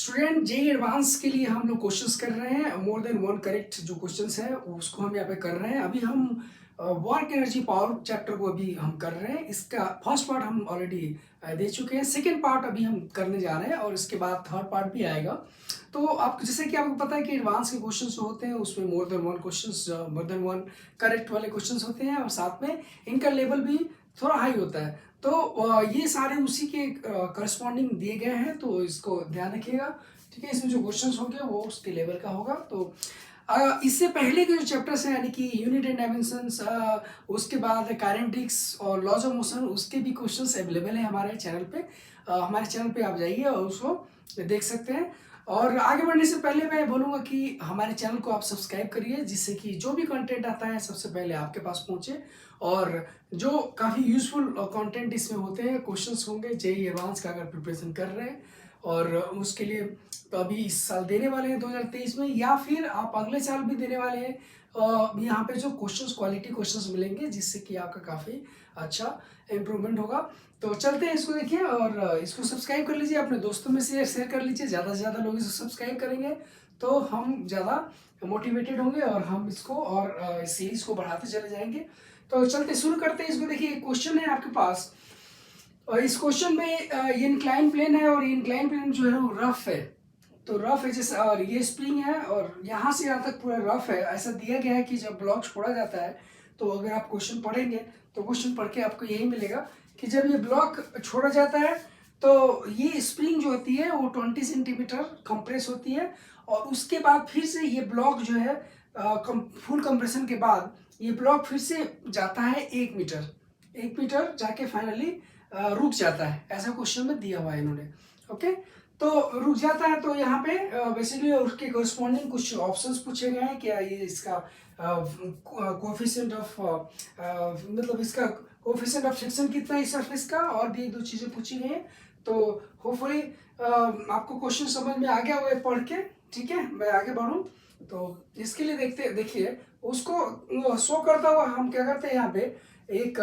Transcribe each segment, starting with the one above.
Student JEE advance के लिए हम लोग क्वेश्चंस कर रहे हैं। मोर देन वन करेक्ट जो क्वेश्चंस है उसको हम यहाँ पे कर रहे हैं। अभी हम वर्क एनर्जी पावर चैप्टर को अभी हम कर रहे हैं। इसका फर्स्ट पार्ट हम ऑलरेडी दे चुके हैं। सेकेंड पार्ट अभी हम करने जा रहे हैं और इसके बाद थर्ड पार्ट भी आएगा। तो आप जैसे कि आपको पता है कि एडवांस के क्वेश्चन जो होते हैं उसमें मोर देन वन करेक्ट वाले क्वेश्चन होते हैं और साथ में इनका लेवल भी थोड़ा हाई होता है। तो ये सारे उसी के करस्पॉन्डिंग दिए गए हैं, तो इसको ध्यान रखिएगा। ठीक है, इसमें जो क्वेश्चंस होंगे वो उसके लेवल का होगा। तो इससे पहले के जो चैप्टर्स हैं यानी कि यूनिट एंड डायमेंशंस, उसके बाद काइनेटिक्स और लॉज ऑफ मोशन, उसके भी क्वेश्चंस अवेलेबल हैं हमारे चैनल पे। हमारे चैनल पे आप जाइए और उसको देख सकते हैं। और आगे बढ़ने से पहले मैं बोलूँगा कि हमारे चैनल को आप सब्सक्राइब करिए, जिससे कि जो भी कंटेंट आता है सबसे पहले आपके पास पहुँचे। और जो काफ़ी यूजफुल कंटेंट इसमें होते हैं, क्वेश्चंस होंगे जेईई एडवांस का अगर प्रिपरेशन कर रहे हैं और उसके लिए तो अभी इस साल देने वाले हैं 2023 में, या फिर आप अगले साल भी देने वाले हैं। यहाँ पे जो क्वेश्चंस क्वालिटी क्वेश्चंस मिलेंगे, जिससे कि आपका काफ़ी अच्छा इम्प्रूवमेंट होगा। तो चलते हैं, इसको देखिए और इसको सब्सक्राइब कर लीजिए, अपने दोस्तों में शेयर कर लीजिए। ज़्यादा से ज़्यादा लोग इसको सब्सक्राइब करेंगे तो हम ज़्यादा मोटिवेटेड होंगे और हम इसको और इस सीरीज़ को बढ़ाते चले जाएंगे। तो चलते शुरू करते हैं। इसको देखिए, क्वेश्चन है आपके पास और इस क्वेश्चन में ये इंक्लाइन प्लेन है और ये इंक्लाइन प्लेन जो है वो रफ है। तो रफ है जैसे, और ये स्प्रिंग है और यहाँ से यहाँ तक पूरा रफ है। ऐसा दिया गया है कि जब ब्लॉक छोड़ा जाता है, तो अगर आप क्वेश्चन पढ़ेंगे तो क्वेश्चन पढ़ के आपको यही मिलेगा कि जब ये ब्लॉक छोड़ा जाता है तो ये स्प्रिंग जो होती है वो 20 सेंटीमीटर कंप्रेस होती है और उसके बाद फिर से ये ब्लॉक जो है फुल कंप्रेशन के बाद ये ब्लॉक फिर से जाता है 1 मीटर जाके फाइनली रुक जाता है। ऐसा क्वेश्चन में दिया हुआ है इन्होंने। ओके, तो रुक जाता है तो यहाँ पे बेसिकली उसके करस्पॉन्डिंग कुछ ऑप्शंस पूछे गए हैं। क्या ये इसका कोफिशिएंट ऑफ मतलब इसका कोफिशिएंट ऑफ फ्रिक्शन कितना है इस सरफेस का, और भी एक दो चीज़ें पूछी गई हैं। तो होपफुली आपको क्वेश्चन समझ में आ गया हुआ है पढ़ के। ठीक है, मैं आगे बढ़ूँ तो इसके लिए देखिए उसको शो करता हुआ हम क्या करते हैं। यहाँ पे एक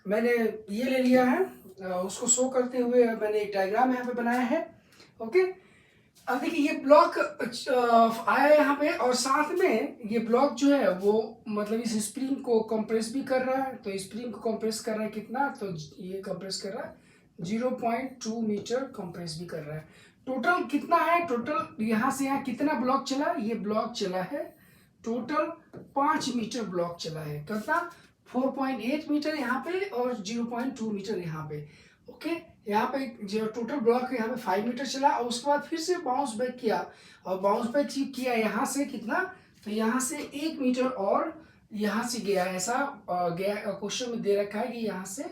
मैंने ये ले लिया है, उसको शो करते हुए मैंने एक डायग्राम यहाँ पे बनाया है। ओके, अब देखिए ये ब्लॉक आया यहाँ पे और साथ में ये ब्लॉक जो है वो मतलब इस स्प्रिंग को कंप्रेस भी कर रहा है। तो स्प्रिंग को कंप्रेस कर रहा है कितना, तो ये कंप्रेस कर रहा है 0.2 मीटर कंप्रेस भी कर रहा है। टोटल कितना है, टोटल यहाँ से यहाँ कितना ब्लॉक चला, ये ब्लॉक चला है टोटल 5 मीटर ब्लॉक चला है। कितना, 4.8 मीटर यहाँ पे और 0.2 मीटर यहाँ पे। ओके, यहाँ पे जो टोटल ब्लॉक यहाँ पे 5 मीटर चला और उसके बाद फिर से बाउंस बैक किया और बाउंस बैक किया यहाँ से कितना, तो यहाँ से 1 मीटर और यहाँ से गया। ऐसा गया क्वेश्चन में दे रखा है कि यहाँ से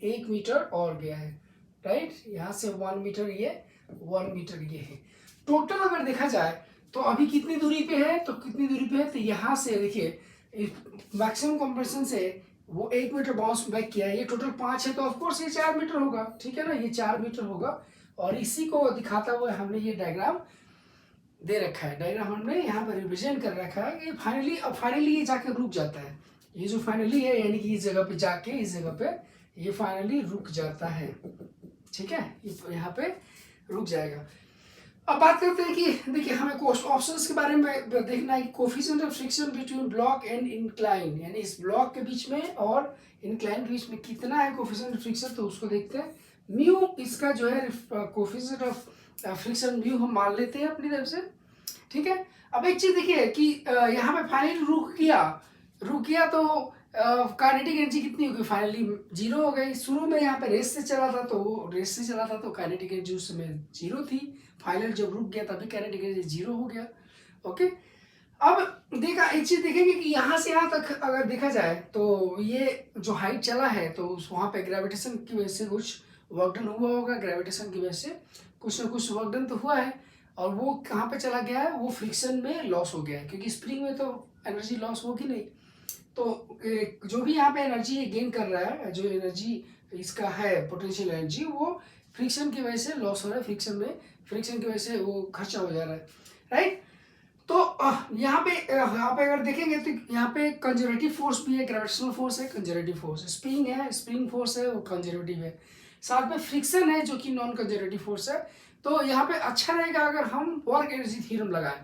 1 मीटर और गया है। राइट, यहाँ से 1 मीटर ये 1 मीटर ये है। टोटल अगर देखा जाए तो अभी कितनी दूरी पे है, तो कितनी दूरी पे है, तो यहाँ से देखिए मैक्सिमम कंप्रेशन से वो 1 मीटर बाउंस बैक किया है। ये टोटल 5 है तो ऑफकोर्स ये 4 मीटर होगा। ठीक है ना, ये 4 मीटर होगा और इसी को दिखाता हुआ हमने ये डायग्राम दे रखा है। डायग्राम हमने यहाँ पर रिप्रेजेंट कर रखा है कि फाइनली ये जाके रुक जाता है। ये जो फाइनली है यानी कि इस जगह पे जाके, इस जगह पे ये फाइनली रुक जाता है। ठीक है, ये यहाँ पे रुक जाएगा। अब बात करते हैं कि देखिए हमें ऑप्शंस के बारे में देखना है कि coefficient of friction between block and incline, यानी इस ब्लॉक के बीच में और इंक्लाइन के बीच में कितना है कोफिशिएंट ऑफ फ्रिक्शन, तो उसको देखते हैं। म्यू इसका जो है कोफिशिएंट ऑफ फ्रिक्शन म्यू हम मान लेते हैं अपनी तरफ से। ठीक है, अब एक चीज देखिए कि यहाँ पे फाइनली रुक गया तो काइनेटिक एनर्जी कितनी होगी, फाइनली 0 हो गई। शुरू में यहाँ पे रेस से चला था तो काइनेटिक एनर्जी उस समय 0 थी। फाइनल जब रुक गया तभी काइनेटिक एनर्जी 0 हो गया। ओके, अब देखा एक चीज देखेंगे कि यहाँ से यहाँ तक अगर देखा जाए तो ये जो हाइट चला है तो वहाँ पे ग्रेविटेशन की वजह से कुछ वर्क डन हुआ होगा। ग्रेविटेशन की वजह से कुछ ना कुछ वर्क डन तो हुआ है और वो कहाँ पे चला गया है, वो फ्रिक्शन में लॉस हो गया है, क्योंकि स्प्रिंग में तो एनर्जी लॉस होगी नहीं। तो जो भी यहाँ पे एनर्जी गेन कर रहा है, जो एनर्जी इसका है पोटेंशियल एनर्जी, वो फ्रिक्शन की वजह से लॉस हो रहा है। फ्रिक्शन की वजह से वो खर्चा हो जा रहा है। राइट, तो यहाँ पे अगर देखेंगे तो यहाँ पे कंजर्वेटिव फोर्स भी है, ग्रेविटेशनल फोर्स है, कंजर्वेटिव फोर्स, स्प्रिंग फोर्स है वो कंजर्वेटिव है। साथ में फ्रिक्शन है जो कि नॉन कंजर्वेटिव फोर्स है। तो यहाँ पे अच्छा रहेगा अगर हम वर्क एनर्जी थ्योरम लगाएं।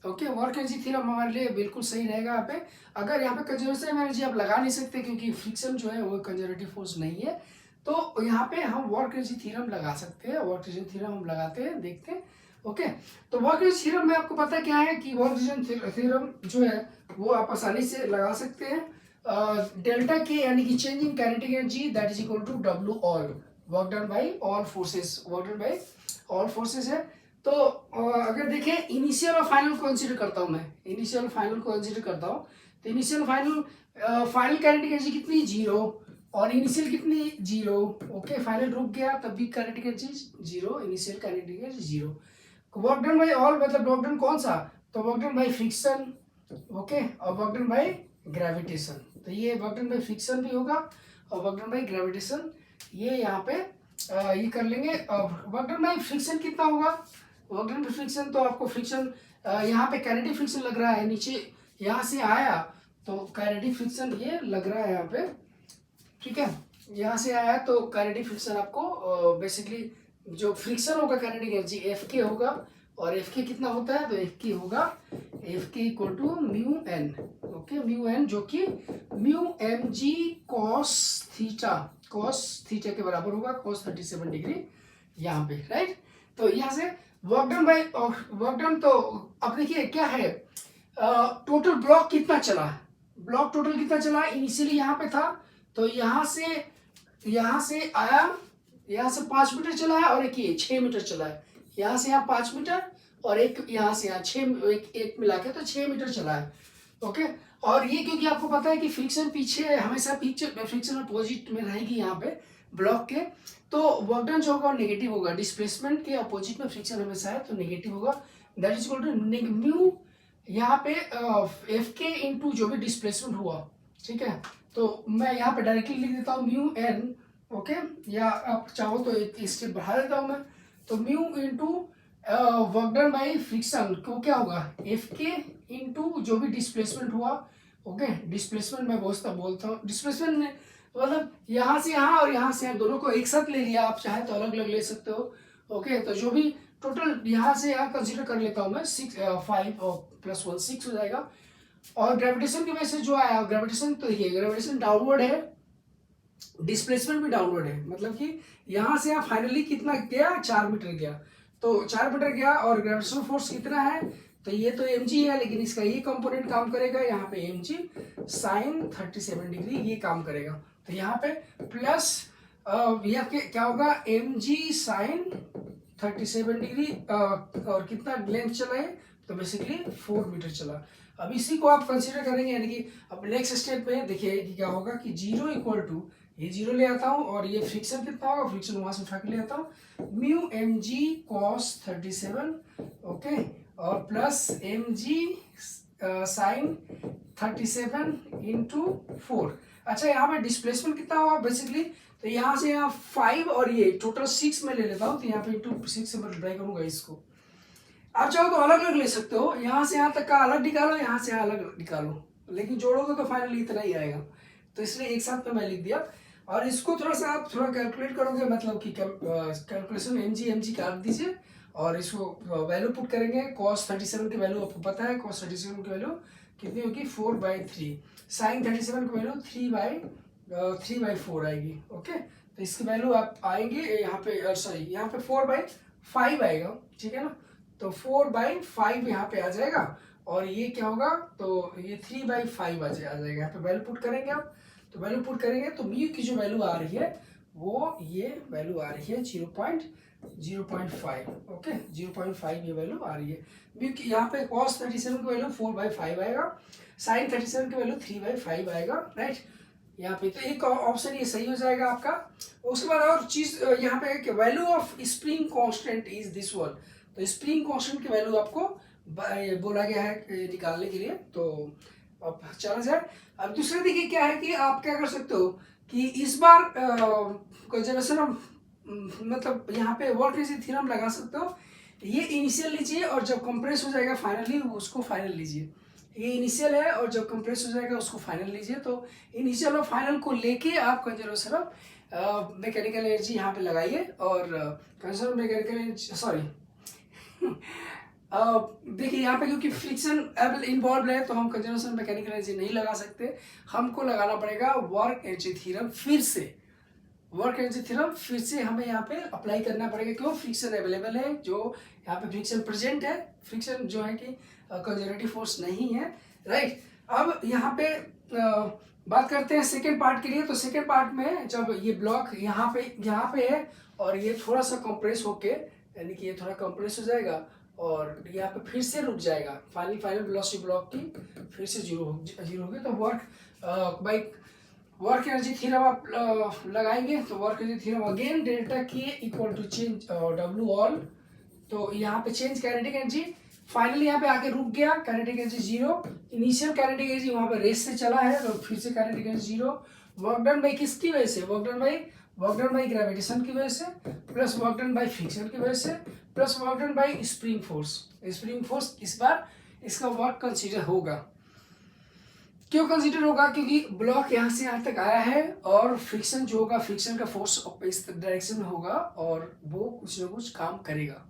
ओके, वर्क एनर्जी थ्योरम हमारे लिए बिल्कुल सही रहेगा यहाँ पे। अगर यहाँ पे कंजर्वेटिव एनर्जी आप लगा नहीं सकते क्योंकि फ्रिक्शन जो है वो कंजर्वेटिव फोर्स नहीं है, तो यहाँ पे हम वर्क एनर्जी थ्योरम लगा सकते हैं। वर्क एनर्जी थ्योरम हम लगाते हैं, देखते हैं। ओके, तो वर्क एनर्जी थ्योरम में आपको पता क्या है कि वर्क एनर्जी थ्योरम जो है वो आप आसानी से लगा सकते हैं। डेल्टा के यानी कि change in kinetic energy that is equal to W all, work done by all forces, work done by all forces है। तो अगर देखें इनिशियल और फाइनल को कंसीडर करता हूं मैं, इनिशियल और फाइनल को कंसीडर करता हूं, तो initial final, final kinetic energy कितनी, 0, और इनिशियल कितनी, 0। ओके, फाइनल रुक गया तब भी kinetic energy 0, initial kinetic energy 0। Work done by all मतलब वर्क डन कौन सा, तो work done by friction, okay, और वर्क डन बाई ग्रेविटेशन। तो ये वर्क डन बाई फ्रिक्शन भी होगा और वर्क डन बाई ग्रेविटेशन, ये यहाँ पे ये कर लेंगे। वर्क डन बाई फ्रिक्शन कितना होगा, वर्क डन बाई फ्रिक्शन, तो आपको फ्रिक्शन यहाँ पे काइनेटिक फ्रिक्शन लग रहा है, नीचे यहाँ से आया तो काइनेटिक फ्रिक्शन ये लग रहा है यहाँ पे, ठीक है, यहाँ से आया तो काइनेटिक फ्रिक्शन आपको बेसिकली जो फ्रिक्शन होगा काइनेटिक एनर्जी एफ के होगा, और एफ के कितना होता है, तो एफ के होगा, F K equal to mu N. Okay, mu N जो कि mu M G cos theta के बराबर होगा, कॉस 37 डिग्री यहाँ पे, राइट। तो यहाँ से work done by work done, तो अब देखिए क्या है, टोटल ब्लॉक कितना चला, ब्लॉक टोटल कितना चला, इनिशियली यहाँ पे था तो यहाँ से आया, यहाँ से 5 मीटर चला है और एक ये 6 मीटर चला है, यहाँ से यहाँ 5 मीटर और एक यहाँ से यहाँ 6, एक मिला के तो 6 मीटर चला है। ओके, और ये क्योंकि आपको पता है कि फ्रिक्शन पीछे हमेशा फ्रिक्शन अपोजिट में रहेगी यहाँ पे ब्लॉक के, तो वर्क डन जो होगा नेगेटिव होगा, डिस्प्लेसमेंट के अपोजिट में फ्रिक्शन हमेशा है तो नेगेटिव होगा, that is equal to mu यहाँ पे एफ के इंटू जो भी डिस्प्लेसमेंट हुआ, ठीक है। तो मैं यहाँ पे डायरेक्टली लिख देता हूँ म्यू एन, ओके, या आप चाहो तो एक स्टेप बढ़ा देता हूँ मैं, तो mu into work done by friction को क्या होगा, एफ के इंटू जो भी डिस्प्लेसमेंट हुआ। ओके, डिस्प्लेसमेंट मैं बोलता हूँ डिस्प्लेसमेंट में मतलब यहाँ से यहाँ और यहाँ से यहाँ दोनों को एक साथ ले लिया, आप चाहे तो अलग अलग ले सकते हो। ओके, तो जो भी टोटल यहाँ से यहाँ कंसिडर कर लेता हूँ मैं 6, 5 और प्लस 1 6 हो जाएगा। और ग्रेविटेशन की वजह से जो आया, ग्रेविटेशन तो देखिए ग्रेविटेशन डाउनवर्ड है, डिस्प्लेसमेंट भी डाउनवर्ड है, मतलब कि यहाँ से यहाँ फाइनली कितना गया, 4 मीटर गया, तो 4 मीटर गया, और ग्रेविटेशनल फोर्स कितना है, तो ये तो mg है, लेकिन इसका ये कंपोनेंट काम करेगा यहाँ पे mg साइन 37 डिग्री ये काम करेगा, तो यहाँ पे प्लस यह क्या होगा mg साइन 37 डिग्री, और कितना लेंथ चला है, तो बेसिकली 4 मीटर चला। अब इसी को आप कंसीडर करेंगे, यानी कि अब नेक्स्ट स्टेप में देखिए कि क्या होगा कि 0 इक्वल टू ये 0 ले आता हूँ, और ये फ्रिक्शन कितना होगा, फ्रिक्शन वहां से उठा के ले आता हूँ, mu M G cos 37, okay, और plus M G sine 37 into 4। अच्छा, यहाँ पे डिस्प्लेसमेंट कितना होगा बेसिकली, तो यहाँ से यहाँ 5 और ये टोटल 6 में ले लेता हूँ, तो यहाँ पे इंटू 6 से मल्टीप्लाई करूंगा इसको। आप चाहो तो अलग अलग ले सकते हो, यहाँ से यहाँ तक का अलग निकालो, यहाँ से यहाँ अलग निकालो, लेकिन जोड़ोगे तो फाइनली इतना ही आएगा, तो इसलिए एक साथ में मैं लिख दिया। और इसको थोड़ा सा आप थोड़ा कैलकुलेट करोगे, मतलब कि कैलकुलेशन एम जी काट दीजिए और इसको वैल्यू पुट करेंगे, cos 37 की वैल्यू आपको पता है, cos 37 की वैल्यू कितनी होगी 4/3, साइन 37 की वैल्यू 3/4 आएगी। ओके, तो इसकी वैल्यू आप आएंगे यहाँ पे, सॉरी यहाँ पे 4/5 आएगा, ठीक है ना, तो 4/5 यहाँ पे आ जाएगा, और ये क्या होगा, तो ये 3/5 आ जाएगा, यहाँ पे वैल्यू पुट करेंगे आप, तो वैल्यू पुट करेंगे तो म्यू की जो वैल्यू आ रही है वो ये वैल्यू आ रही है 0.5, ओके, 0.5 ये वैल्यू आ रही है म्यू की। यहाँ पे cos 37 की वैल्यू 4/5 आएगा, साइन 37 की वैल्यू 3/5 आएगा, राइट। यहाँ पे तो एक ऑप्शन ये सही हो जाएगा आपका। उसके बाद और चीज यहाँ पे है कि value of spring constant is this one, तो स्प्रिंग कांस्टेंट की वैल्यू आपको बोला गया है निकालने के लिए, तो अब चला जाए। अब दूसरा देखिए क्या है कि आप क्या कर सकते हो कि इस बार कंजर्वेशन मतलब यहाँ पे वर्क एनर्जी थ्योरम लगा सकते हो, ये इनिशियल लीजिए और जब कंप्रेस हो जाएगा फाइनली उसको फाइनल लीजिए, ये इनिशियल है और जब कंप्रेस हो जाएगा उसको फाइनल लीजिए। तो इनिशियल और फाइनल को लेके आप कंजर्वेशन ऑफ मैकेनिकल एनर्जी यहाँ पे लगाइए और कंजर्वेशन मैकेनिकल सॉरी देखिए यहाँ पे क्योंकि फ्रिक्शन इन्वॉल्व है तो हम कंजर्वेशन मैकेनिकल एनर्जी नहीं लगा सकते, हमको लगाना पड़ेगा वर्क एनर्जी थ्योरम फिर से। वर्क एनर्जी थ्योरम फिर से हमें यहाँ पे अप्लाई करना पड़ेगा, क्यों? फ्रिक्शन अवेलेबल है, जो यहाँ पे फ्रिक्शन प्रेजेंट है, फ्रिक्शन जो है कि कंजर्वेटिव फोर्स नहीं है, राइट। अब यहाँ पे बात करते हैं सेकेंड पार्ट के लिए। तो सेकेंड पार्ट में जब ये ब्लॉक यहाँ पे है और ये थोड़ा सा कंप्रेस होके, यानी कि ये थोड़ा कंप्रेस हो जाएगा और यहाँ पे फिर से रुक जाएगा, फाइनल वेलोसिटी ब्लॉक की फिर से जीरो होगी। तो वर्क एनर्जी थ्योरम आप लगाएंगे तो work energy theorem again delta K equal to change W all. तो यहाँ पे चेंज काइनेटिक एनर्जी, फाइनली यहाँ पे आके रुक गया, kinetic energy zero. Initial kinetic energy वहाँ पे रेस से चला है तो फिर से kinetic energy zero. Work done by किसकी वजह से? वर्क डन बाई ग्रेविटेशन की वजह से, plus work done by friction की वजह से, plus work done by spring force. इस बार इसका वर्क कंसीडर होगा। क्यों कंसीडर होगा? क्योंकि ब्लॉक यहाँ से यहाँ तक आया है और फ्रिक्शन जो होगा, फ्रिक्शन का फोर्स इस डायरेक्शन में होगा और वो कुछ ना कुछ काम करेगा,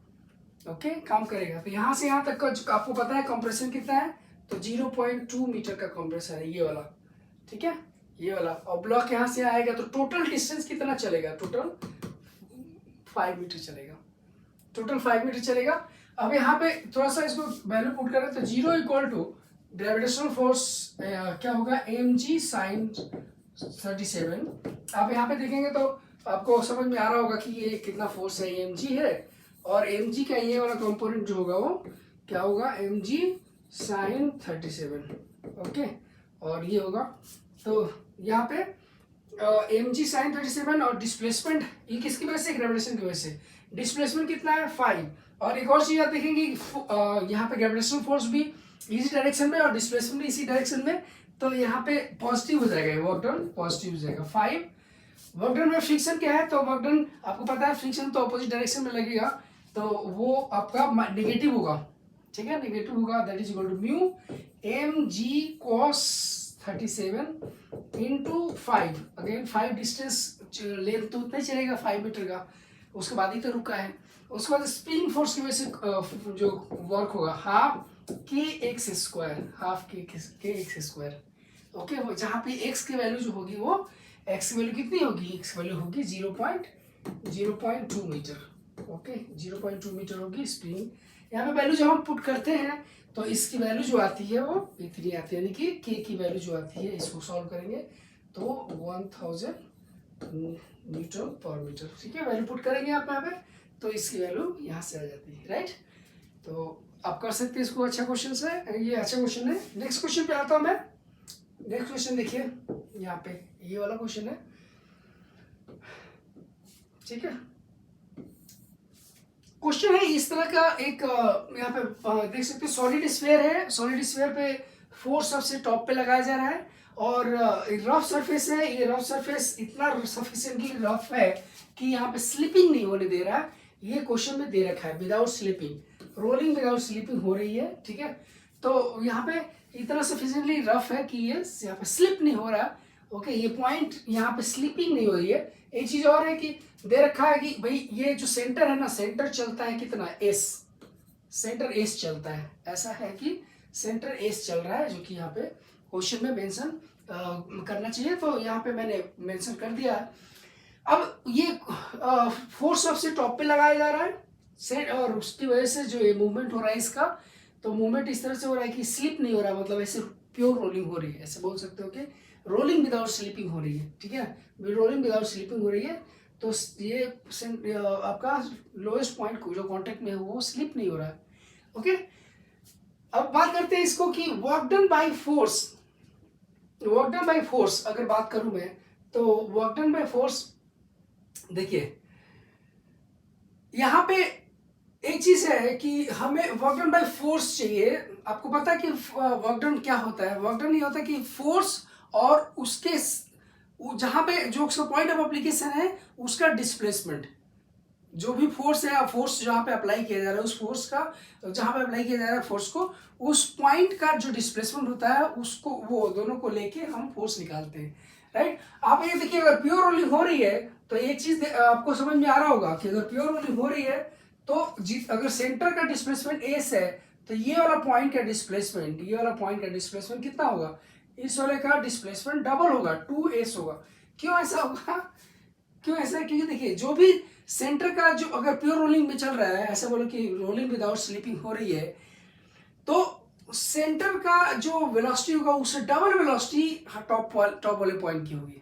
ओके काम करेगा। तो यहाँ से यहाँ तक का आपको पता है कंप्रेशन कितना है, तो 0.2 मीटर का कंप्रेशन है ये वाला, ठीक है ये वाला। और ब्लॉक यहाँ से आएगा तो टोटल डिस्टेंस कितना चलेगा? टोटल 5 मीटर चलेगा, टोटल 5 मीटर चलेगा। अब यहाँ पे थोड़ा सा इसको वैल्यू पुट करें तो 0 इक्वल टू ग्रेविटेशनल फोर्स क्या होगा? mg sin 37। आप यहाँ पे देखेंगे तो आपको समझ में आ रहा होगा कि ये कितना फोर्स है, mg है और mg का ये वाला कंपोनेंट जो होगा वो क्या होगा? mg sin 37, okay. और ये होगा तो यहाँ पे mg sin 37 और डिस्प्लेसमेंट ये किसकी वजह से? ग्रेविटेशन की वजह से। डिस्प्लेसमेंट कितना है? 5। और एक और चीज आप देखेंगे यहाँ पे ग्रेविटेशनल फोर्स भी इसी डायरेक्शन में और डिस्प्लेसमेंट भी इसी डायरेक्शन में, तो यहाँ पे पॉजिटिव हो जाएगा, वर्क डन पॉजिटिव हो जाएगा 5। वर्क डन में फ्रिक्शन क्या है? तो वर्क डन आपको पता है फ्रिक्शन तो अपोजिट डायरेक्शन में लगेगा तो वो आपका नेगेटिव होगा, ठीक है नेगेटिव होगा। That is equal to mu mg cos 37 into 5। Again 5 distance length तो उतना ही चलेगा 5 मीटर का, उसके बाद ही तो रुका है। उसके बाद स्प्रिंग फोर्स की वजह से जो वर्क होगा हाफ के एक्स स्क्वायर, ओके। वो जहाँ पे एक्स की वैल्यू जो होगी वो एक्स की वैल्यू कितनी होगी? एक्स की वैल्यू होगी 0.2 मीटर, ओके 0.2 मीटर होगी स्प्रिंग। यहाँ पे वैल्यू जब हम पुट करते हैं तो इसकी वैल्यू जो आती है वो इतनी आती है, यानी कि के की वैल्यू जो आती है इसको सॉल्व करेंगे तो 1000 न्यूटन पर मीटर, ठीक है। वैल्यू पुट करेंगे आप यहाँ पे तो इसकी वैल्यू यहाँ से आ जाती है, राइट। तो आप कर सकते हैं इसको, अच्छा क्वेश्चन है ये, अच्छा क्वेश्चन है। नेक्स्ट क्वेश्चन पे आता हूँ मैं। नेक्स्ट क्वेश्चन देखिए यहाँ पे ये वाला क्वेश्चन है, ठीक है। क्वेश्चन है इस तरह का एक, यहाँ पे देख सकते हैं सॉलिड स्फीयर है, सॉलिड स्फीयर पे फोर्स सबसे टॉप पे लगाया जा रहा है और रफ सरफेस है। ये रफ सरफेस इतना सफिशिएंटली रफ है कि यहाँ पे स्लिपिंग नहीं होने दे रहा है। ये क्वेश्चन में दे रखा है without slipping, rolling without slipping हो रही है, ठीक है। तो यहाँ पे इतना सफिशिएंटली रफ है कि ये यहाँ पे स्लिप नहीं हो रहा, ओके। ये पॉइंट यहाँ पे स्लिपिंग नहीं हो रही है। एक चीज और है कि दे रखा है कि भाई ये जो सेंटर है ना, सेंटर चलता है कितना? एस, सेंटर एस चलता है। ऐसा है कि सेंटर एस चल रहा है जो कि यहाँ पे क्वेश्चन में मेंशन करना चाहिए, तो यहाँ पे मैंने मेंशन कर दिया है। अब ये फोर्स सबसे टॉप पे लगाया जा रहा है सेट और उसकी वजह से जो ये मूवमेंट हो रहा है इसका, तो मूवमेंट इस तरह से हो रहा है कि स्लिप नहीं हो रहा, मतलब ऐसे प्योर रोलिंग हो रही है, ऐसे बोल सकते हो कि रोलिंग विदाउट स्लिपिंग हो रही है, ठीक है। रोलिंग विदाउट स्लिपिंग हो रही है तो ये आपका लोएस्ट पॉइंट जो कॉन्टेक्ट में है वो स्लिप नहीं हो रहा है, ओके। अब बात करते हैं इसको कि वर्क डन बाय फोर्स अगर बात करूं मैं तो वर्क डन बाय फोर्स, देखिए यहाँ पे एक चीज है कि हमें वर्क डन बाय फोर्स चाहिए। आपको पता है कि वर्क डन क्या होता है? वर्क डन ये होता है कि फोर्स और उसके जहां पे जो उसका पॉइंट ऑफ एप्लीकेशन है उसका डिस्प्लेसमेंट, जो भी फोर्स है, फोर्स जहाँ पे अप्लाई किया जा रहा है उस फोर्स का, जहाँ पे अप्लाई किया जा रहा है फोर्स को, उस पॉइंट का जो डिस्प्लेसमेंट होता है उसको, वो दोनों को लेके हम फोर्स निकालते हैं, राइट। आप ये देखिए, अगर प्योर रोलिंग हो रही है तो एक चीज आपको समझ में आ रहा होगा कि अगर प्योर रोलिंग हो रही है तो अगर सेंटर का डिस्प्लेसमेंट एस है तो ये वाला पॉइंट का डिस्प्लेसमेंट, ये वाला पॉइंट का डिस्प्लेसमेंट कितना होगा, इस वाले का डिस्प्लेसमेंट डबल होगा, 2s होगा। क्यों ऐसा होगा, क्यों ऐसा, क्योंकि देखिए जो भी सेंटर का जो अगर प्योर रोलिंग में चल रहा है, ऐसे बोलो कि रोलिंग विदाउट स्लिपिंग हो रही है, तो सेंटर का जो वेलोसिटी होगा उससे डबल वेलोसिटी टॉप वाले पॉइंट की होगी,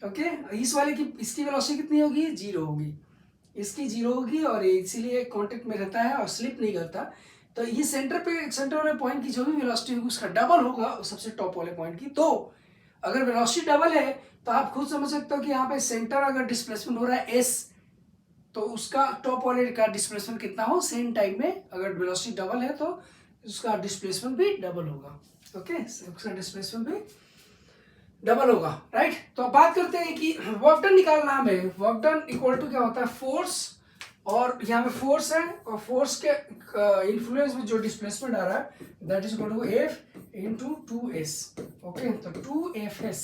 ओके। इस वाले की, इसकी वेलोसिटी कितनी होगी, 0 होगी, इसकी 0 होगी, और इसीलिए कांटेक्ट में रहता है और स्लिप नहीं करता। तो ये सेंटर वाले पॉइंट की जो भी वेलोसिटी होगी उसका डबल होगा सबसे टॉप वाले पॉइंट की। तो अगर वेलोसिटी डबल है तो आप खुद समझ सकते हो कि यहाँ पे सेंटर अगर डिस्प्लेसमेंट हो रहा है एस, तो उसका टॉप वाले का डिस्प्लेसमेंट कितना हो, सेम टाइम में अगर वेलोसिटी डबल है तो उसका डिस्प्लेसमेंट भी डबल होगा, ओके, उसका डिस्प्लेसमेंट भी डबल होगा, राइट। तो अब बात करते हैं कि वर्क डन निकालना हमें। वर्क डन इक्वल टू क्या होता है, फोर्स, और यहाँ पे फोर्स है और फोर्स के इन्फ्लुएंस में जो डिस्प्लेसमेंट आ रहा है that is equal to F into 2s, okay. तो 2fs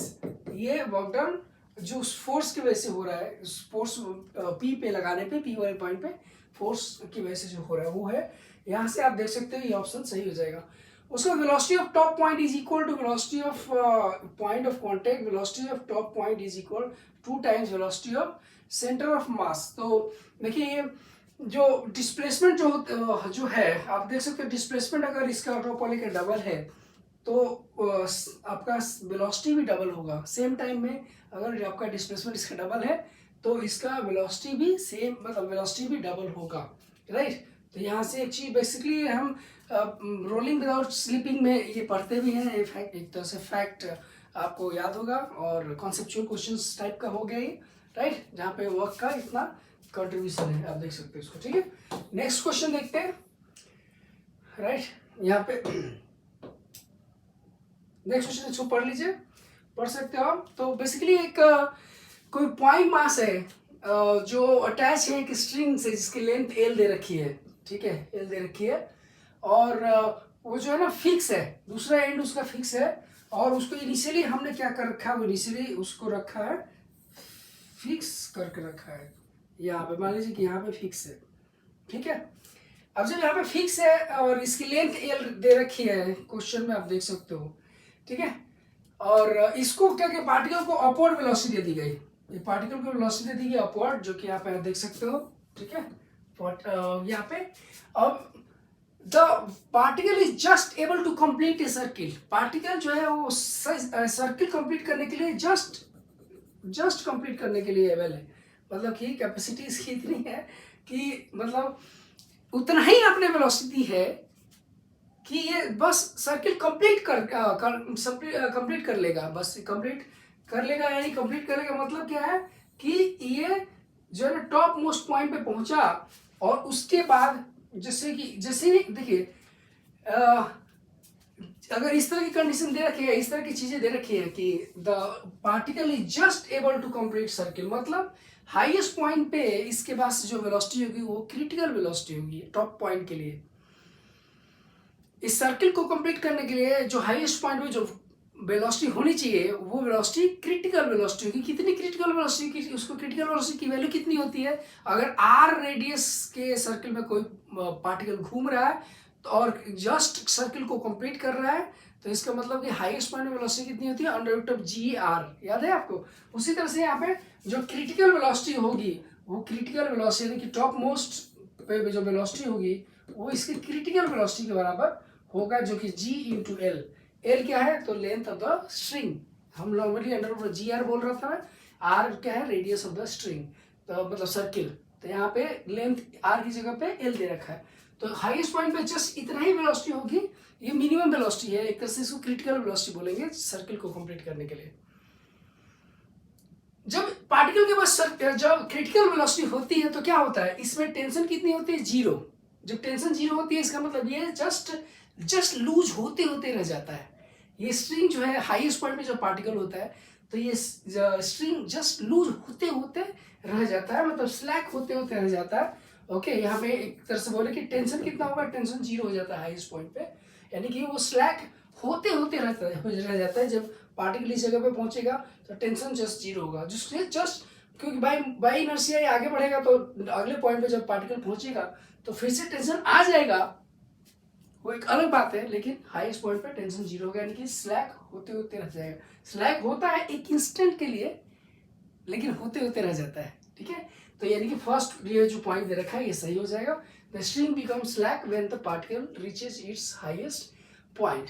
ये वर्क डन जो उस फोर्स की वजह से हो रहा है, उस फोर्स पी पे लगाने पे, पी वाले पॉइंट पे फोर्स की वजह से जो हो रहा है वो है। यहाँ से आप देख सकते हो ये ऑप्शन सही हो जाएगा। उसका velocity of top point is equal to velocity of point of contact, velocity of top point is equal 2 times velocity of centre of mass. तो देखिए ये जो डिस्प्लेसमेंट जो है आप देख सकते हो, डिस्प्लेसमेंट अगर इसका टॉप वाले का डबल है तो आपका वेलोसिटी भी डबल होगा सेम टाइम में। अगर आपका डिस्प्लेसमेंट इसका डबल है तो इसका वेलोसिटी भी सेम, मतलब वेलोसिटी भी डबल होगा, राइट। तो यहाँ से एक चीज बेसिकली हम रोलिंग विदाउट स्लिपिंग में ये पढ़ते भी हैं, एक तरह से फैक्ट आपको याद होगा, और कॉन्सेप्चुअल क्वेश्चंस टाइप का हो गया ये, राइट, जहाँ पे वर्क का इतना कंट्रीब्यूशन है, आप देख सकते हो इसको, ठीक है। नेक्स्ट क्वेश्चन देखते हैं, राइट। यहाँ पे नेक्स्ट क्वेश्चन इसको पढ़ लीजिए, पढ़ सकते हो आप। तो बेसिकली एक कोई पॉइंट मास है जो अटैच है एक स्ट्रिंग से जिसकी लेंथ एल दे रखी है, ठीक है, एल दे रखी है, और वो जो है ना फिक्स है, दूसरा एंड उसका फिक्स है, और उसको इनिशियली हमने क्या कर रखा है, इनिशियली उसको रखा है फिक्स करके रखा है, यहाँ पे मान लीजिए कि यहाँ पे फिक्स है, ठीक है। अब जब यहाँ पे फिक्स है और इसकी लेंथ एल दे रखी है, क्वेश्चन में आप देख सकते हो, ठीक है, और इसको क्या कि पार्टिकल को अपवर्ड वेलोसिटी दे दी गई, ये पार्टिकल को वेलोसिटी दे दी गई अपवर्ड, जो कि यहाँ पे आप देख सकते हो, ठीक है। यहाँ पे अब the particle is just able to complete a circle, particle जो है वो सर्किल कंप्लीट करने के लिए जस्ट कंप्लीट करने के लिए एबल है, मतलब कि कैपेसिटी इसकी इतनी है कि मतलब उतना ही अपने वेलोसिटी है कि ये बस सर्किल कंप्लीट कर लेगा, बस कंप्लीट कर लेगा, यानी कंप्लीट करने का मतलब क्या है कि ये जो है ना टॉप मोस्ट पॉइंट पे पहुंचा, और उसके बाद जैसे देखिए अगर इस तरह की कंडीशन दे रखी है, इस तरह की चीजें दे रखी है कि the particle is just able to complete circle, मतलब हाईएस्ट पॉइंट पे इसके पास जो वेलोसिटी होगी वो क्रिटिकल वेलोसिटी होगी टॉप पॉइंट के लिए। इस सर्किल को कंप्लीट करने के लिए जो हाईएस्ट पॉइंट पे जो वेलोसिटी होनी चाहिए वो वेलोसिटी क्रिटिकल वेलोसिटी होगी। कितनी क्रिटिकल वेलोसिटी की, उसको क्रिटिकल वेलोसिटी की वैल्यू कितनी होती है, अगर आर रेडियस के सर्किल में कोई पार्टिकल घूम रहा है तो और जस्ट सर्किल को कंप्लीट कर रहा है, तो इसका मतलब कि हाईएस्ट पॉइंट वेलोसिटी कितनी होती है, under root of G R, याद है आपको। उसी तरह से यहाँ पे जो क्रिटिकल वेलोसिटी होगी वो क्रिटिकल वेलोसिटी यानी कि टॉप मोस्ट पे जो वेलोसिटी होगी वो इसकी क्रिटिकल वेलोसिटी के बराबर होगा, जो कि जी इंटू एल। एल क्या है, तो लेंथ ऑफ द स्ट्रिंग, हम normally under root G R बोल रहा था मैं, आर क्या है, रेडियस ऑफ द स्ट्रिंग, तो मतलब सर्किल, तो यहाँ पे लेंथ आर की जगह पे एल दे रखा है। तो हाईएस्ट पॉइंट पे जस्ट इतना ही वेलोसिटी होगी, ये मिनिमम वेलोसिटी है, एक तरह से इसको क्रिटिकल वेलोसिटी बोलेंगे सर्किल को कंप्लीट करने के लिए। जब पार्टिकल के पास जब क्रिटिकल वेलोसिटी होती है तो क्या होता है, इसमें टेंशन कितनी होती है, 0। जब टेंशन 0 होती है इसका मतलब ये जस्ट लूज होते होते रह जाता है। ये स्ट्रिंग जो है हाईएस्ट पॉइंट पे जो पार्टिकल होता है तो ये स्ट्रिंग जस्ट लूज होते होते रह जाता है, मतलब स्लैक होते होते रह जाता है। ओके, यहाँ पे एक तरह से बोले कि टेंशन कितना होगा, टेंशन 0 हो जाता है हाईएस्ट पॉइंट पे, यानी कि वो स्लैक होते होते रह जाता है। जब पार्टिकल इस जगह पे पहुंचेगा तो टेंशन जस्ट 0 होगा, जिससे जस्ट क्योंकि बाई इनर्शिया ये आगे बढ़ेगा, तो अगले पॉइंट पे जब पार्टिकल पहुंचेगा तो फिर से टेंशन आ जाएगा, वो एक अलग बात है, लेकिन हाईएस्ट पॉइंट पे टेंशन 0 होगा, यानी कि स्लैक होते होते रह जाएगा। स्लैक होता है एक इंस्टेंट के लिए, लेकिन होते होते रह जाता है, ठीक है। तो यानी कि फर्स्ट ये जो पॉइंट दे रखा है ये सही हो जाएगा। The string become slack when the particle reaches it's highest point.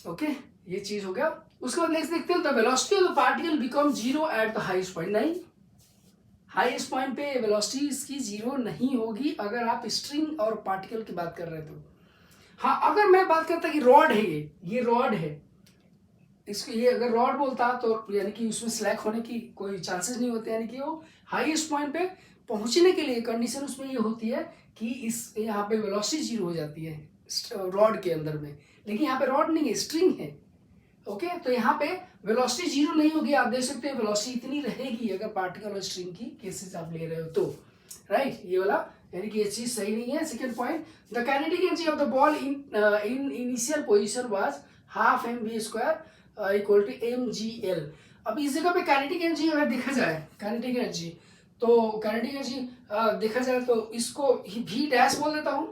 Okay, ये चीज हो गया। उसके बाद नेक्स्ट देखते हैं, the velocity of the particle become 0 at the highest point. नहीं, हाईएस्ट पॉइंट पे वेलोसिटी इसकी 0 नहीं होगी अगर आप स्ट्रिंग और पार्टिकल की बात कर रहे हैं तो। हाँ, अगर मैं बात करता कि रॉड है, ये रॉड है, इसको ये अगर रॉड बोलता तो यानी कि उसमें स्लैक होने की कोई चांसेस नहीं होते, यानी कि वो हाईएस्ट पॉइंट पे पहुंचने के लिए कंडीशन उसमें ये होती है कि इस यहाँ पे वेलोसिटी 0 हो जाती है रॉड के अंदर में, लेकिन यहाँ पे रॉड नहीं है, स्ट्रिंग है। ओके, तो यहाँ पे वेलोसिटी 0 नहीं होगी, आप देख सकते हैं वेलोसिटी इतनी रहेगी अगर पार्टिकल और स्ट्रिंग की केसेस आप ले रहे हो तो, राइट, ये वाला, यानी कि ये चीज सही नहीं है। Second point, the kinetic energy of the ball in initial position was half mv² equal to mgl। अब इस जगह पे काइनेटिक एनर्जी अगर देखा जाए, काइनेटिक एनर्जी, तो काइनेटिक एनर्जी देखा जाए तो इसको v डैश बोल देता हूँ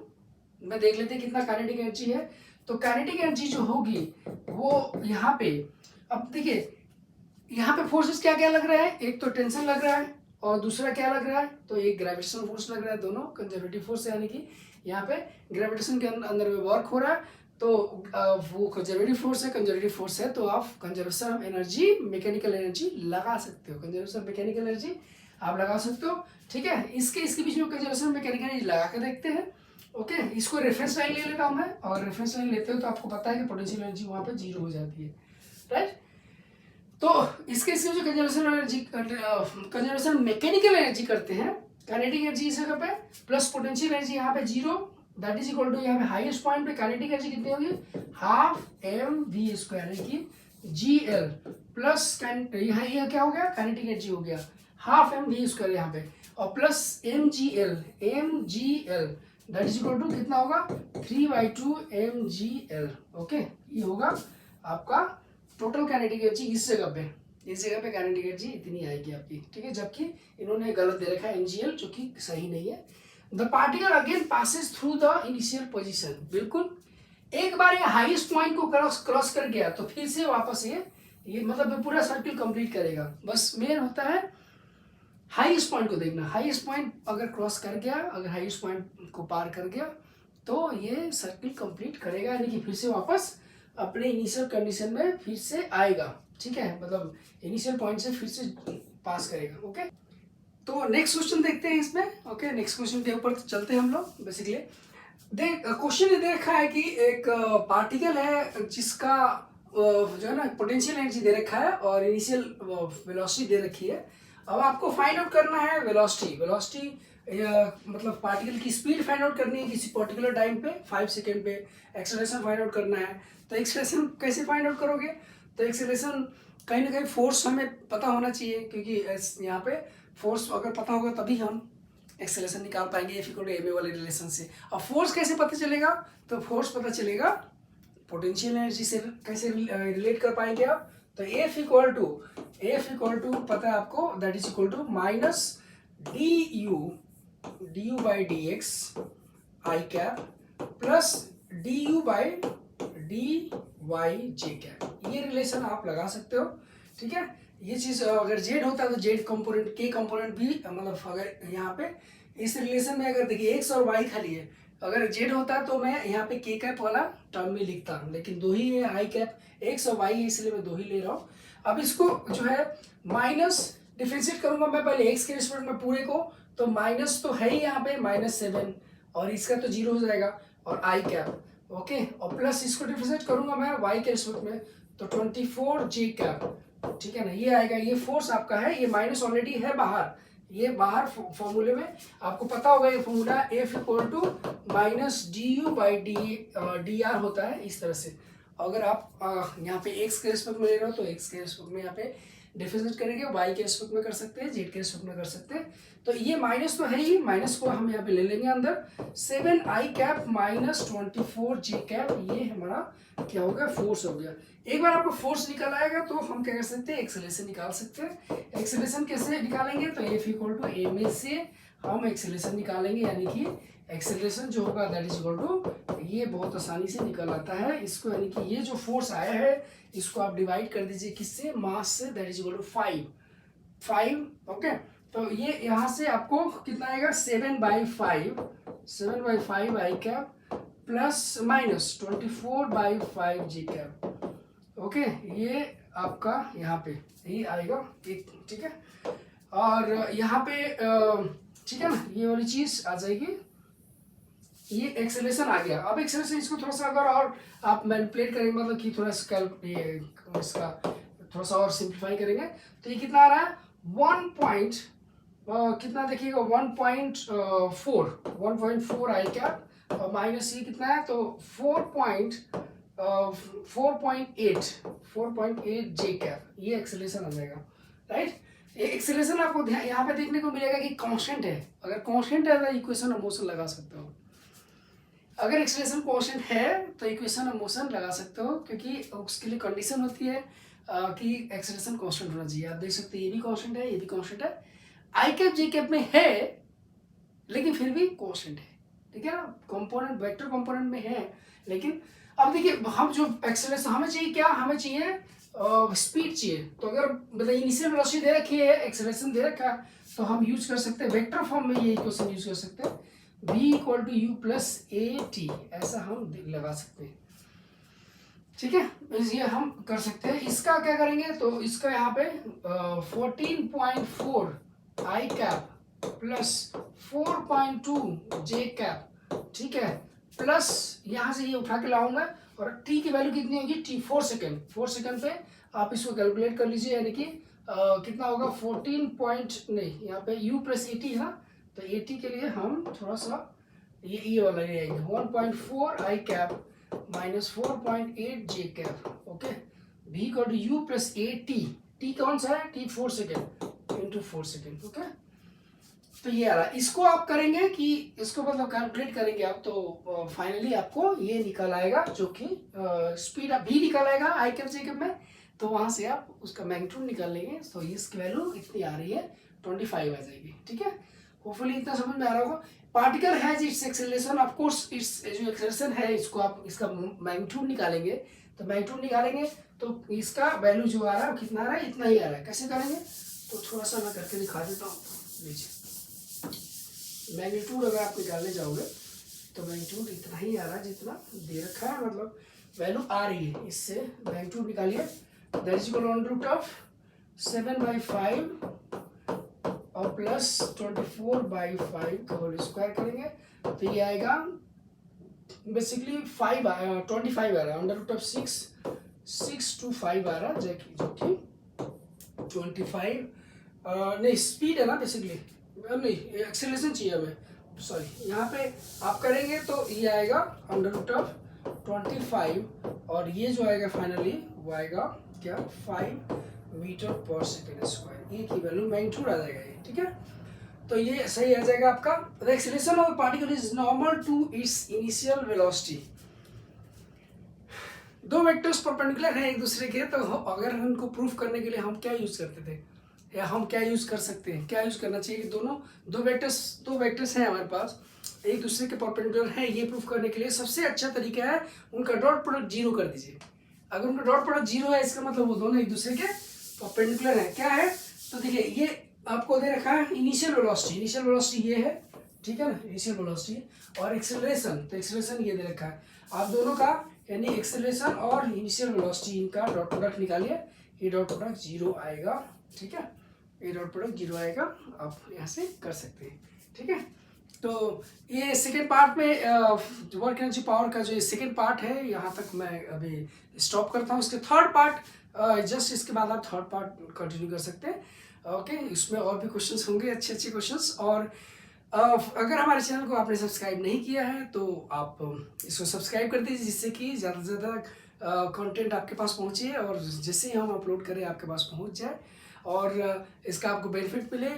मैं, देख लेते हैं कितना काइनेटिक एनर्जी है। तो काइनेटिक एनर्जी जो होगी वो यहाँ पे, अब देखिए यहाँ पे फोर्सेस क्या क्या लग रहा है, एक तो टेंशन लग रहा है और दूसरा क्या लग रहा है, तो एक ग्रेविटेशनल फोर्स लग रहा है, दोनों कंजर्वेटिव फोर्स, यानी कि यहाँ पे ग्रेविटेशन के अंदर में वर्क हो रहा है, तो वो कंजर्वेटिव फोर्स है, कंजर्वेटिव फोर्स है तो आप conservation of energy, mechanical energy लगा सकते हो, कंजर्वेशन ऑफ मैकेनिकल एनर्जी आप लगा सकते हो, ठीक है। इसके बीच में कंजर्वेशन ऑफ मैकेनिकल एनर्जी लगा के देखते हैं। ओके, इसको रेफरेंस लाइन ले लेता हूँ मैं, और रेफरेंस लाइन लेते हो तो आपको पता है कि पोटेंशियल एनर्जी वहाँ पे 0 हो जाती है, राइट। तो इसके जो conservation energy, conservation mechanical energy करते हैं, काइनेटिक एनर्जी इस जगह पे प्लस पोटेंशियल एनर्जी यहाँ पे 0, दैट इज इक्वल टू यहाँ पे हाईएस्ट पॉइंट पे काइनेटिक एनर्जी कितनी होगी, हाफ mv², यानी कि gl प्लस यहाँ ये क्या हो गया, काइनेटिक एनर्जी हो गया हाफ mv² यहाँ पे, और plus mgl that is equal to कितना होगा, 3/2 mgl। ओके, ये होगा आपका टोटल काइनेटिक एनर्जी इस जगह पे काइनेटिक एनर्जी इतनी आएगी आपकी, ठीक है, जबकि इन्होंने गलत दे रखा है mgl, जो कि सही नहीं है। The particle again passes through the initial position, बिल्कुल एक बार ये हाईएस्ट पॉइंट को क्रॉस कर गया तो फिर से वापस ये मतलब पूरा सर्किल कंप्लीट करेगा। बस मेन होता है हाईएस्ट पॉइंट को देखना, हाईएस्ट पॉइंट अगर क्रॉस कर गया, अगर हाईएस्ट पॉइंट को पार कर गया तो ये सर्किल कंप्लीट करेगा, यानी कि फिर से वापस अपने इनिशियल कंडीशन में फिर से आएगा, ठीक है, मतलब इनिशियल पॉइंट से फिर से पास करेगा। ओके, तो नेक्स्ट क्वेश्चन देखते हैं इसमें। ओके, नेक्स्ट क्वेश्चन के ऊपर चलते हैं हम लोग। बेसिकली क्वेश्चन ये दे रखा है कि एक पार्टिकल है जिसका जो है ना पोटेंशियल एनर्जी दे रखा है और इनिशियल वेलोसिटी दे रखी है। अब आपको फाइंड आउट करना है वेलोसिटी मतलब पार्टिकल की स्पीड फाइंड आउट करनी है किसी पर्टिकुलर टाइम पे 5 सेकेंड पे, एक्सेलरेशन फाइंड आउट करना है। तो एक्सेलरेशन कैसे फाइंड आउट करोगे, तो एक्सेलरेशन कहीं ना कहीं फोर्स हमें पता होना चाहिए, क्योंकि यहाँ पे फोर्स अगर पता होगा तभी हम एक्सेलरेशन निकाल पाएंगे F = ma वाले रिलेशन से। अब फोर्स कैसे पता चलेगा, तो फोर्स पता चलेगा पोटेंशियल एनर्जी से, कैसे रिलेट कर पाएंगे आप, तो F इक्वल टू पता है आपको, that is equal to minus du/dx i cap plus du/dy j cap. ये रिलेशन आप लगा सकते हो, ठीक है। ये चीज अगर z होता है तो z कंपोनेंट k कंपोनेंट भी, मतलब अगर यहाँ पे इस रिलेशन में अगर देखिए x और y खाली है, अगर z होता तो मैं यहाँ पे k कैप वाला टर्म में लिखता, लेकिन दो ही है i कैप, x और y है इसलिए मैं दो ही ले रहा हूँ। अब इसको जो है माइनस डिफरेंशिएट करूंगा मैं पहले x के रिस्पेक्ट में पूरे को, तो माइनस तो है ही यहाँ पे -7 और इसका तो 0 हो जाएगा और i कैप, ओके, और प्लस इसको डिफरेंशिएट करूंगा मैं y के रिस्पेक्ट में, तो 24j कैप, ठीक है ना, ये आएगा। ये फोर्स आपका है, ये माइनस ऑलरेडी है बाहर, ये बाहर फॉर्मूले में आपको पता होगा ये फॉर्मूला F = -du/dr होता है इस तरह से, अगर आप यहाँ पे एक्स के रिस्पेक्ट में ले रहे हो तो एक्स के रिस्पेक्ट में यहाँ पे डिफरेंशिएट करेंगे, वाई के रिस्पेक्ट में कर सकते हैं, जेड के रिस्पेक्ट में कर सकते हैं। तो ये माइनस तो है ही, माइनस को हम यहाँ पे ले लेंगे अंदर। 7i cap minus 24j cap, ये हमारा क्या हो गया, फोर्स हो गया। एक बार आपको फोर्स निकल आएगा तो हम क्या कर सकते हैं, एक्सेलरेशन निकाल सकते हैं। एक्सेलरेशन कैसे निकालेंगे, तो F इक्वल टू ma से हम एक्सेलरेशन निकालेंगे, यानी कि एक्सेलरेशन जो होगा दैट इज इक्वल टू, ये बहुत आसानी से निकल आता है इसको, यानी कि ये जो फोर्स आया है इसको आप डिवाइड कर दीजिए किससे, मास से, that is equal to 5। Okay, तो ये यहाँ से आपको कितना आएगा, 7/5 I cap plus minus 24/5 J cap. Okay, ये आपका यहाँ पे यही आएगा एक, ठीक है। और यहाँ पे ठीक है ना, ये वाली चीज आ जाएगी, ये एक्सेलरेशन आ गया। अब एक्सेलरेशन इसको थोड़ा सा अगर और आप मैनिपुलेट करेंगे, मतलब कि थोड़ा इसका थोड़ा सा और सिंप्लीफाई करेंगे, तो ये कितना आ रहा है, 1 कितना देखिएगा, 1.4 आई कैप और माइनस ये कितना है, तो 4.8 जे कैप, ये एक्सेलरेशन आ जाएगा, राइट। ये एक्सेलरेशन आपको यहाँ पे देखने को मिलेगा कि कांस्टेंट है। अगर कांस्टेंट है तो इक्वेशन ऑफ मोशन लगा सकते हो। अगर एक्सेलरेशन कांस्टेंट है तो इक्वेशन ऑफ मोशन लगा सकते हो, क्योंकि उसके लिए कंडीशन होती है कि एक्सेलरेशन कांस्टेंट होना चाहिए। आप देख सकते हैं ये भी कांस्टेंट है, ये भी कांस्टेंट है, आई कैप जे कैप में है लेकिन फिर भी कांस्टेंट है, ठीक है ना। कंपोनेंट वेक्टर कंपोनेंट में है, लेकिन अब देखिए हम जो एक्सेलरेशन हमें चाहिए, क्या हमें चाहिए, स्पीड चाहिए। तो अगर मतलब इनिशियल वेलोसिटी दे रखी है, एक्सेलरेशन दे रखा है, तो हम यूज कर सकते हैं वेक्टर फॉर्म में, ये इक्वेशन यूज कर सकते हैं, v equal to u plus a t, ऐसा हम लगा सकते हैं, ठीक है। ये हम कर सकते हैं। इसका क्या करेंगे, तो इसका यहाँ पे 14.4 आई कैप प्लस 4.2 जे कैप, ठीक है, प्लस यहाँ से ये उठा के लाऊंगा, और टी की वैल्यू कितनी होगी, टी 4 सेकेंड, 4 सेकेंड पे आप इसको कैलकुलेट कर लीजिए, यानी कि कितना होगा, 14 पॉइंट नहीं, यहाँ पे u प्लस ए टी है, तो ए टी के लिए हम थोड़ा सा ये वाला ले आएंगे, 1.4 I cap minus 4.8 J cap. Okay, v equal to u plus a t, t कौन सा है, t 4 second into 4 second. Okay, तो ये आ रहा है। इसको आप करेंगे कि इसको मतलब कैलकुलेट करेंगे आप, तो फाइनली आपको ये निकल आएगा, जो कि स्पीड आप भी निकल आएगा आई कैप जे कैप में, तो वहां से आप उसका मैग्नीट्यूड निकाल लेंगे, तो इसकी वैल्यू इतनी आ रही है, 25 आ जाएगी, ठीक है। होपफुली इतना समझ में आ रहा होगा। Particle has its acceleration, of course it's जो एक्सेलरेशन है, इसको आप इसका मैग्नीट्यूड निकालेंगे, तो मैग्नीट्यूड निकालेंगे तो इसका वैल्यू जो आ रहा है वो कितना आ रहा है, इतना ही आ रहा है। कैसे करेंगे, तो थोड़ा सा मैं करके दिखा देता हूँ। लीजिए, मैग्नीट्यूड अगर आप निकालने जाओगे तो मैग्नीट्यूड इतना ही आ रहा है जितना दे रखा है, मतलब वैल्यू आ रही है, इससे मैग्नीट्यूड निकालिए, that is equal to root of 7/5 और प्लस 24/5 का होल स्क्वायर करेंगे, तो ये आएगा बेसिकली 25 आ रहा है, अंडर रूट ऑफ 6 to 5 आ रहा है, जो कि 25 नहीं स्पीड है ना बेसिकली, नहीं एक्सेलरेशन चाहिए हमें, सॉरी। यहाँ पे आप करेंगे तो ये आएगा अंडर रूट ऑफ 25, और ये जो आएगा फाइनली वो आएगा क्या, 5 मीटर पर सेकेंड स्क्वायर, ये की वैल्यू मैग्नीट्यूड आ जाएगा ये, ठीक है। तो ये सही आ जाएगा आपका। The acceleration of particle is normal to its initial velocity. दो वेक्टर्स परपेंडिकुलर हैं एक दूसरे के, तो अगर उनको प्रूफ करने के लिए हम क्या यूज करते थे, या हम क्या यूज कर सकते हैं, क्या यूज करना चाहिए कि दोनों दो वेक्टर्स हैं हमारे पास, एक दूसरे के परपेंडिकुलर हैं, ये प्रूफ करने के लिए सबसे अच्छा तरीका है उनका डॉट प्रोडक्ट 0 कर दीजिए। अगर उनका डॉट प्रोडक्ट 0 है, इसका मतलब वो दोनों एक दूसरे के परपेंडिकुलर है। क्या है, तो देखिए ये आपको दे रखा है इनिशियल वेलोसिटी ये है, ठीक है ना, इनिशियल वेलोसिटी और एक्सेलरेशन, तो एक्सेलरेशन ये दे रखा है। आप दोनों का यानी एक्सेलरेशन और इनिशियल वेलोसिटी इनका डॉट प्रोडक्ट निकालिए, ये डॉट प्रोडक्ट 0 आएगा, ठीक है, ये डॉट प्रोडक्ट 0 आएगा, आप यहाँ से कर सकते हैं, ठीक है। तो ये सेकेंड पार्ट में वर्क एनर्जी पावर का जो सेकेंड पार्ट है, यहाँ तक मैं अभी स्टॉप करता हूँ। इसके थर्ड पार्ट जस्ट इसके बाद आप थर्ड पार्ट कंटिन्यू कर सकते हैं। ओके, इसमें और भी क्वेश्चंस होंगे, अच्छे क्वेश्चंस। और अगर हमारे चैनल को आपने सब्सक्राइब नहीं किया है तो आप इसको सब्सक्राइब कर दीजिए, जिससे कि ज़्यादा से ज़्यादा कंटेंट आपके पास पहुँचे और जैसे ही हम अपलोड करें आपके पास पहुँच जाए और इसका आपको बेनिफिट मिले।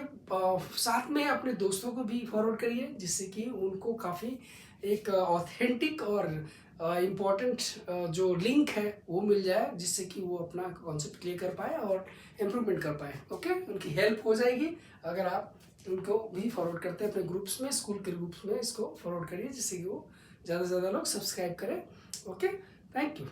साथ में अपने दोस्तों को भी फॉरवर्ड करिए जिससे कि उनको काफ़ी एक ऑथेंटिक और इम्पॉर्टेंट जो लिंक है वो मिल जाए, जिससे कि वो अपना कॉन्सेप्ट क्लियर कर पाए और इम्प्रूवमेंट कर पाए। ओके, उनकी हेल्प हो जाएगी अगर आप उनको भी फॉरवर्ड करते हैं अपने ग्रुप्स में, स्कूल के ग्रुप्स में इसको फॉरवर्ड करिए जिससे कि वो ज़्यादा से ज़्यादा लोग सब्सक्राइब करें। Okay, thank you.